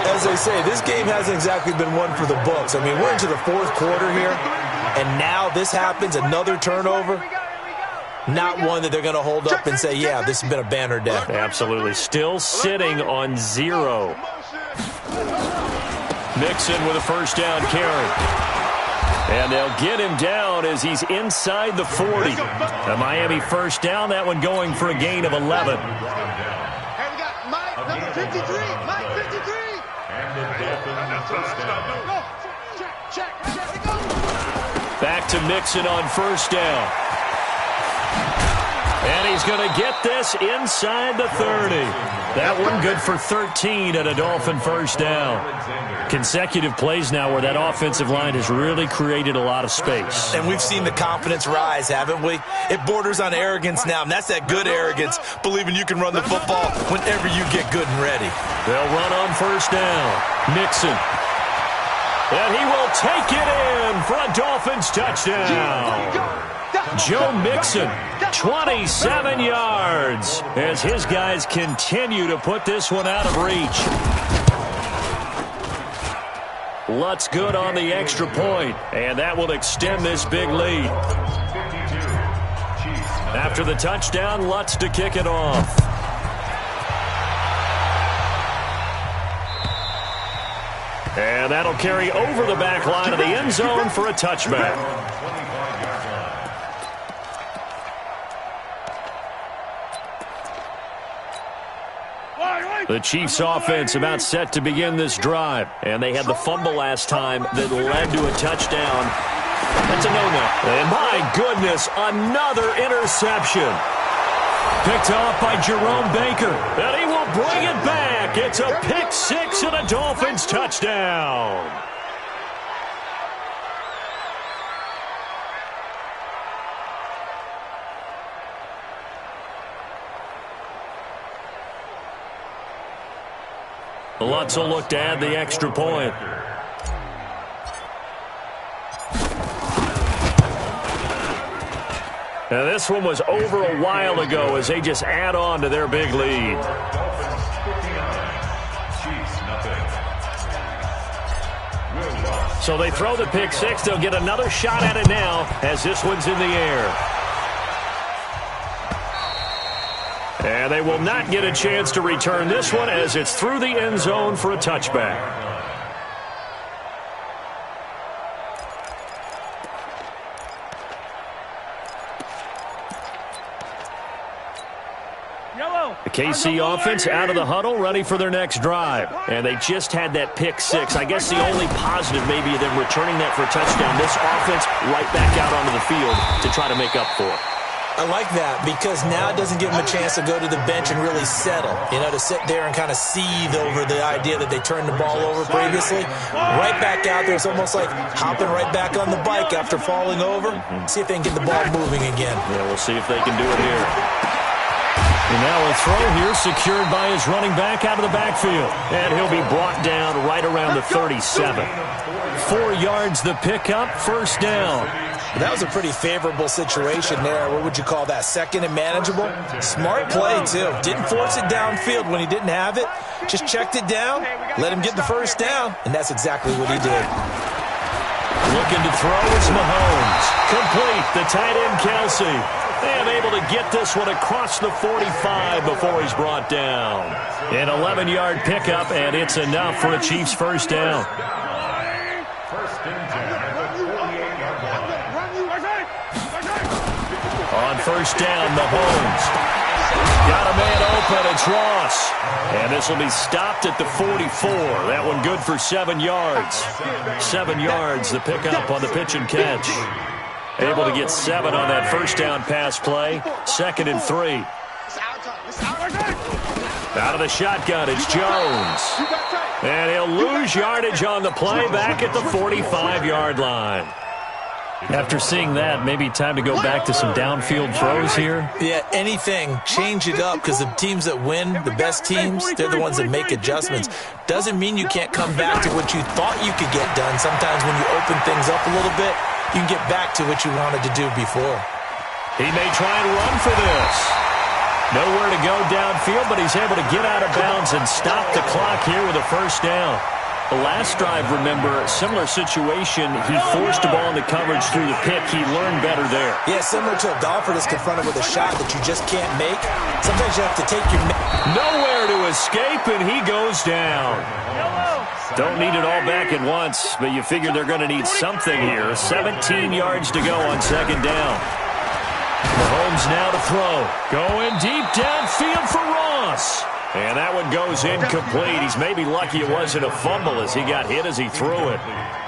As they say, this game hasn't exactly been one for the books. I mean, we're into the 4th quarter here, and now this happens, another turnover. Not one that they're going to hold up and say, yeah, this has been a banner day. Absolutely. Still sitting on 0. Mixon with a first down carry. And they'll get him down as he's inside the 40. A Miami first down, that one going for a gain of 11. Hey, we got Mike, number 53. Mike 53. Back to Mixon on first down. And he's going to get this inside the 30. That one good for 13 and a Dolphin first down. Consecutive plays now where that offensive line has really created a lot of space. And we've seen the confidence rise, haven't we? It borders on arrogance now, and that's that good arrogance, believing you can run the football whenever you get good and ready. They'll run on first down. Mixon. And he will take it in for a Dolphins touchdown. Joe Mixon, 27 yards, as his guys continue to put this one out of reach. Lutz good on the extra point, and that will extend this big lead. After the touchdown, Lutz to kick it off. And that'll carry over the back line of the end zone for a touchback. The Chiefs offense about set to begin this drive. And they had the fumble last time that led to a touchdown. That's a no-no. And my goodness, another interception. Picked off by Jerome Baker. And he will bring it back. It's a pick six and a Dolphins touchdown. Lutz will look to add the extra point. Now this one was over a while ago as they just add on to their big lead. So they throw the pick six. They'll get another shot at it now as this one's in the air. And they will not get a chance to return this one as it's through the end zone for a touchback. The KC offense out of the huddle, ready for their next drive. And they just had that pick six. I guess the only positive maybe of them returning that for a touchdown. This offense right back out onto the field to try to make up for it. I like that because now it doesn't give them a chance to go to the bench and really settle, to sit there and kind of seethe over the idea that they turned the ball over previously. Right back out there. It's almost like hopping right back on the bike after falling over. See if they can get the ball moving again. Yeah, we'll see if they can do it here. And now a throw here secured by his running back out of the backfield. And he'll be brought down right around the 37. 4 yards the pickup, first down. That was a pretty favorable situation there. What would you call that? Second and manageable? Smart play, too. Didn't force it downfield when he didn't have it. Just checked it down, let him get the first down, and that's exactly what he did. Looking to throw is Mahomes. Complete, the tight end Kelsey. And able to get this one across the 45 before he's brought down. An 11-yard pickup, and it's enough for a Chiefs first down. On first down, Mahomes. Got a man open, it's Ross. And this will be stopped at the 44. That one good for 7 yards. 7 yards, the pickup on the pitch and catch. Able to get 7 on that first down pass play. 2nd and 3. Out of the shotgun, it's Jones. And he'll lose yardage on the play back at the 45-yard line. After seeing that, maybe time to go back to some downfield throws here. Yeah, anything. Change it up because the teams that win, the best teams, they're the ones that make adjustments. Doesn't mean you can't come back to what you thought you could get done. Sometimes when you open things up a little bit, you can get back to what you wanted to do before. He may try and run for this. Nowhere to go downfield, but he's able to get out of bounds and stop the clock here with a first down. The last drive, remember, similar situation. He forced the ball into coverage through the pick. He learned better there. Yeah, similar to a golfer that's confronted with a shot that you just can't make. Sometimes you have to take your... Nowhere to escape, and he goes down. Don't need it all back at once, but you figure they're going to need something here. 17 yards to go on second down. Mahomes now to throw. Going deep downfield for Ross. And that one goes incomplete. He's maybe lucky it wasn't a fumble as he got hit as he threw it.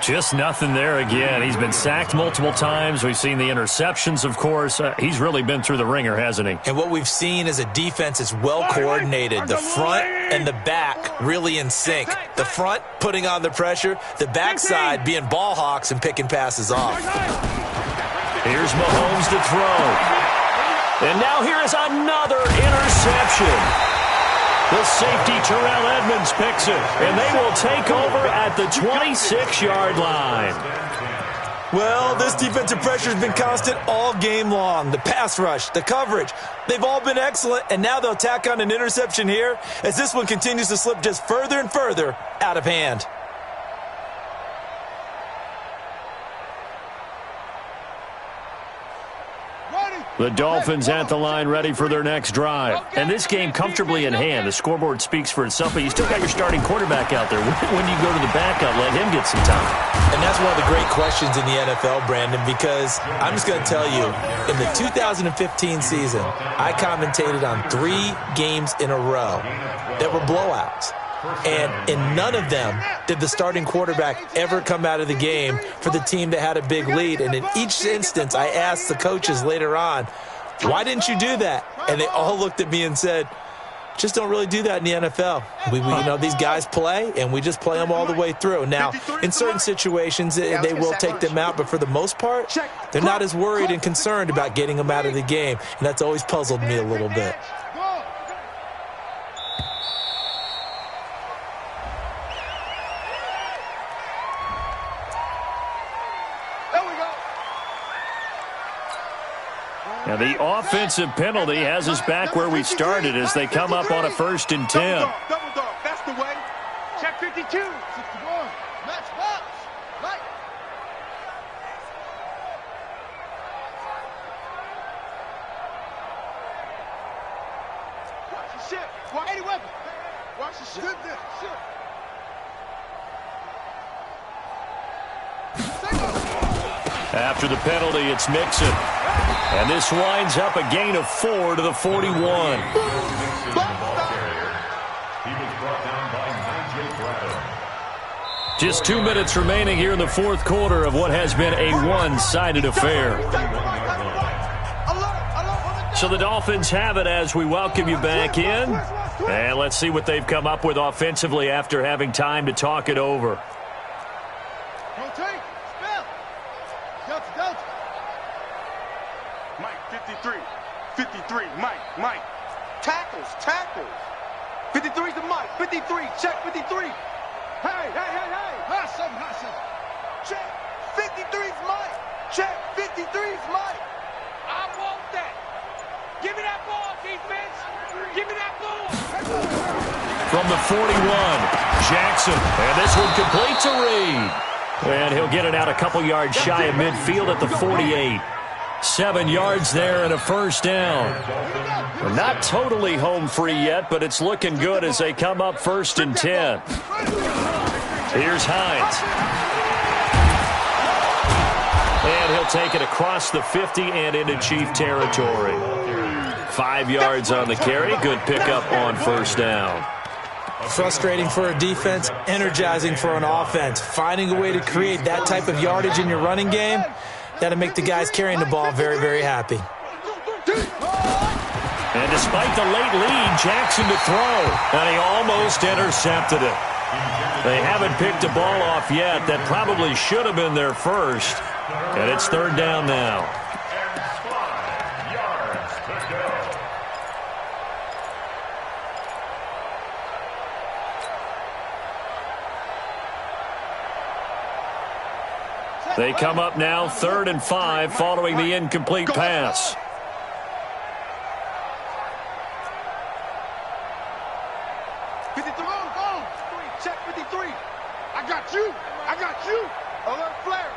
Just nothing there again. He's been sacked multiple times. We've seen the interceptions, of course. He's really been through the ringer, hasn't he? And what we've seen is a defense that's well coordinated. The front and the back really in sync. The front putting on the pressure, the backside being ball hawks and picking passes off. Here's Mahomes to throw. And now here is another interception. The safety, Terrell Edmonds, picks it, and they will take over at the 26-yard line. Well, this defensive pressure has been constant all game long. The pass rush, the coverage, they've all been excellent, and now they'll tack on an interception here as this one continues to slip just further and further out of hand. The Dolphins at the line ready for their next drive. And this game comfortably in hand. The scoreboard speaks for itself, but you still got your starting quarterback out there. When you go to the backup, let him get some time. And that's one of the great questions in the NFL, Brandon, because I'm just going to tell you, in the 2015 season, I commentated on 3 games in a row that were blowouts. And in none of them did the starting quarterback ever come out of the game for the team that had a big lead. And in each instance, I asked the coaches later on, why didn't you do that? And they all looked at me and said, just don't really do that in the NFL. We these guys play, and we just play them all the way through. Now, in certain situations, they will take them out, but for the most part, they're not as worried and concerned about getting them out of the game. And that's always puzzled me a little bit. Now the offensive penalty has us back where we started as they come up on a 1st and 10. Double dog, that's the way. Check 52. 61. Match box. Right. Watch the ship. Watch any weapon. Watch the ship. After the penalty, it's Mixon. And this winds up a gain of 4 to the 41. He was brought down by Nigel Braddock. Just 2 minutes remaining here in the 4th quarter of what has been a one-sided affair. So the Dolphins have it as we welcome you back in. And let's see what they've come up with offensively after having time to talk it over. Mike, 53. 53, Mike. Tackles. 53's the Mike. 53, check 53. Hey. Hot something. Check. 53's Mike. Check. 53's Mike. I want that. Give me that ball, defense. Give me that ball. From the 41, Jackson. And this one complete to Reed. And he'll get it out a couple yards shy of midfield at the 48. 7 yards there and a 1st down. We're not totally home free yet, but it's looking good as they come up 1st and 10. Here's Hines. And he'll take it across the 50 and into Chief territory. 5 yards on the carry. Good pickup on 1st down. Frustrating for a defense, energizing for an offense. Finding a way to create that type of yardage in your running game, that'll make the guys carrying the ball very, very happy. And despite the late lead, Jackson to throw. And he almost intercepted it. They haven't picked a ball off yet. That probably should have been their first. And it's 3rd down now. They come up now 3rd and 5 following the incomplete pass. Check 53. I got you. Alert flare.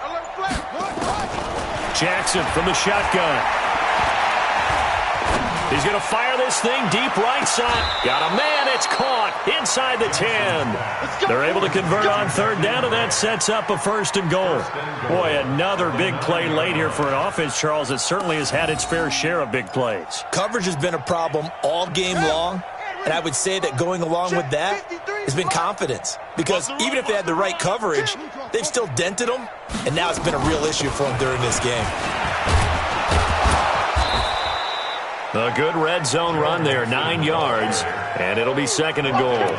Jackson from the shotgun. He's going to fire this thing deep right side. Got a man. It's caught inside the 10. They're able to convert on 3rd down, and that sets up a 1st and goal. Boy, another big play late here for an offense, Charles, that certainly has had its fair share of big plays. Coverage has been a problem all game long. And I would say that going along with that has been confidence. Because even if they had the right coverage, they've still dented them. And now it's been a real issue for them during this game. A good red zone run there, 9 yards. And it'll be second and goal.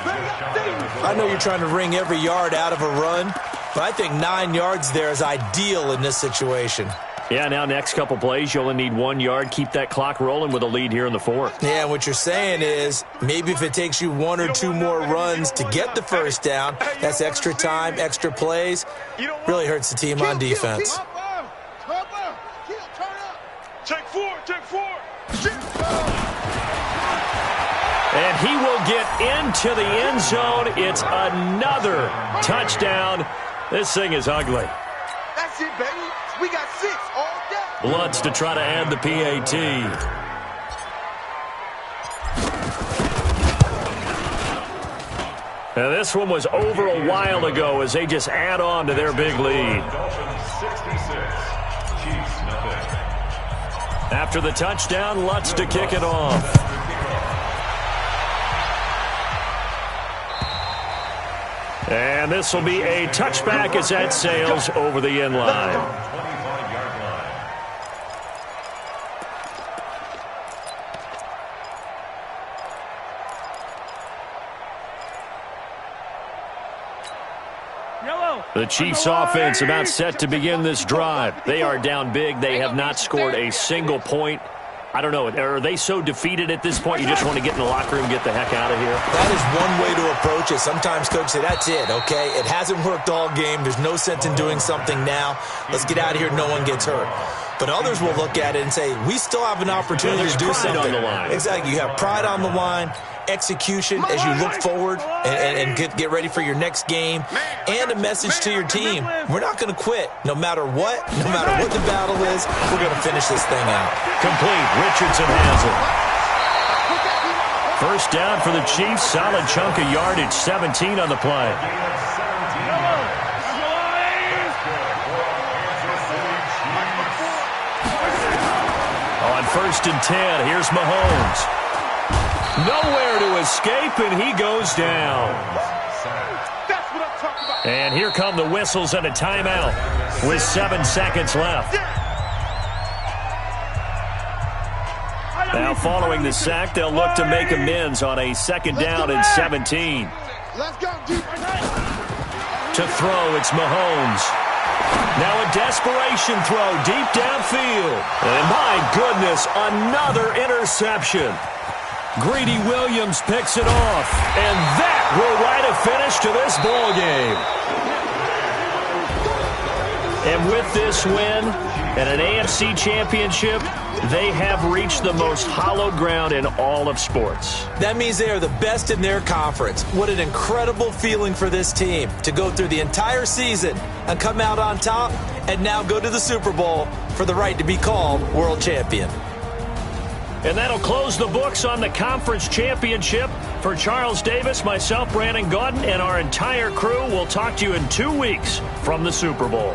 I know you're trying to wring every yard out of a run, but I think 9 yards there is ideal in this situation. Yeah, now next couple plays, you only need 1 yard. Keep that clock rolling with a lead here in the fourth. Yeah, what you're saying is maybe if it takes you 1 or 2 more runs to get the first down, that's extra time, extra plays. Really hurts the team on defense. Take 4, take 4. And he will get into the end zone. It's another touchdown. This thing is ugly. That's it, baby. We got 6 all day. Lutz to try to add the PAT. Now this one was over a while ago as they just add on to their big lead. After the touchdown, Lutz to kick it off. And this will be a touchback as that sails over the end line. The Chiefs offense about set to begin this drive. They are down big. They have not scored a single point. I don't know. Are they so defeated at this point you just want to get in the locker room and get the heck out of here? That is one way to approach it. Sometimes coaches say, that's it, okay? It hasn't worked all game. There's no sense in doing something now. Let's get out of here. No one gets hurt. But others will look at it and say, we still have an opportunity to do something. On the line. Exactly. You have pride on the line, execution as you look forward and get ready for your next game, and a message to your team. We're not going to quit no matter what the battle is. We're going to finish this thing out. Complete. Richardson has it. First down for the Chiefs. Solid chunk of yardage. 17 on the play. On 1st and 10, here's Mahomes. Nowhere to escape, and he goes down. That's what I'm talking about. And here come the whistles and a timeout with 7 seconds left. Now, following the sack, they'll look to make amends on a 2nd down and 17. Let's go, deep. To throw, it's Mahomes. Now a desperation throw deep downfield. And my goodness, another interception. Greedy Williams picks it off. And that will write a finish to this ball game. And with this win and an AFC championship, they have reached the most hallowed ground in all of sports. That means they are the best in their conference. What an incredible feeling for this team to go through the entire season and come out on top and now go to the Super Bowl for the right to be called world champion. And that'll close the books on the conference championship. For Charles Davis, myself, Brandon Gaudin, and our entire crew, we'll talk to you in 2 weeks from the Super Bowl.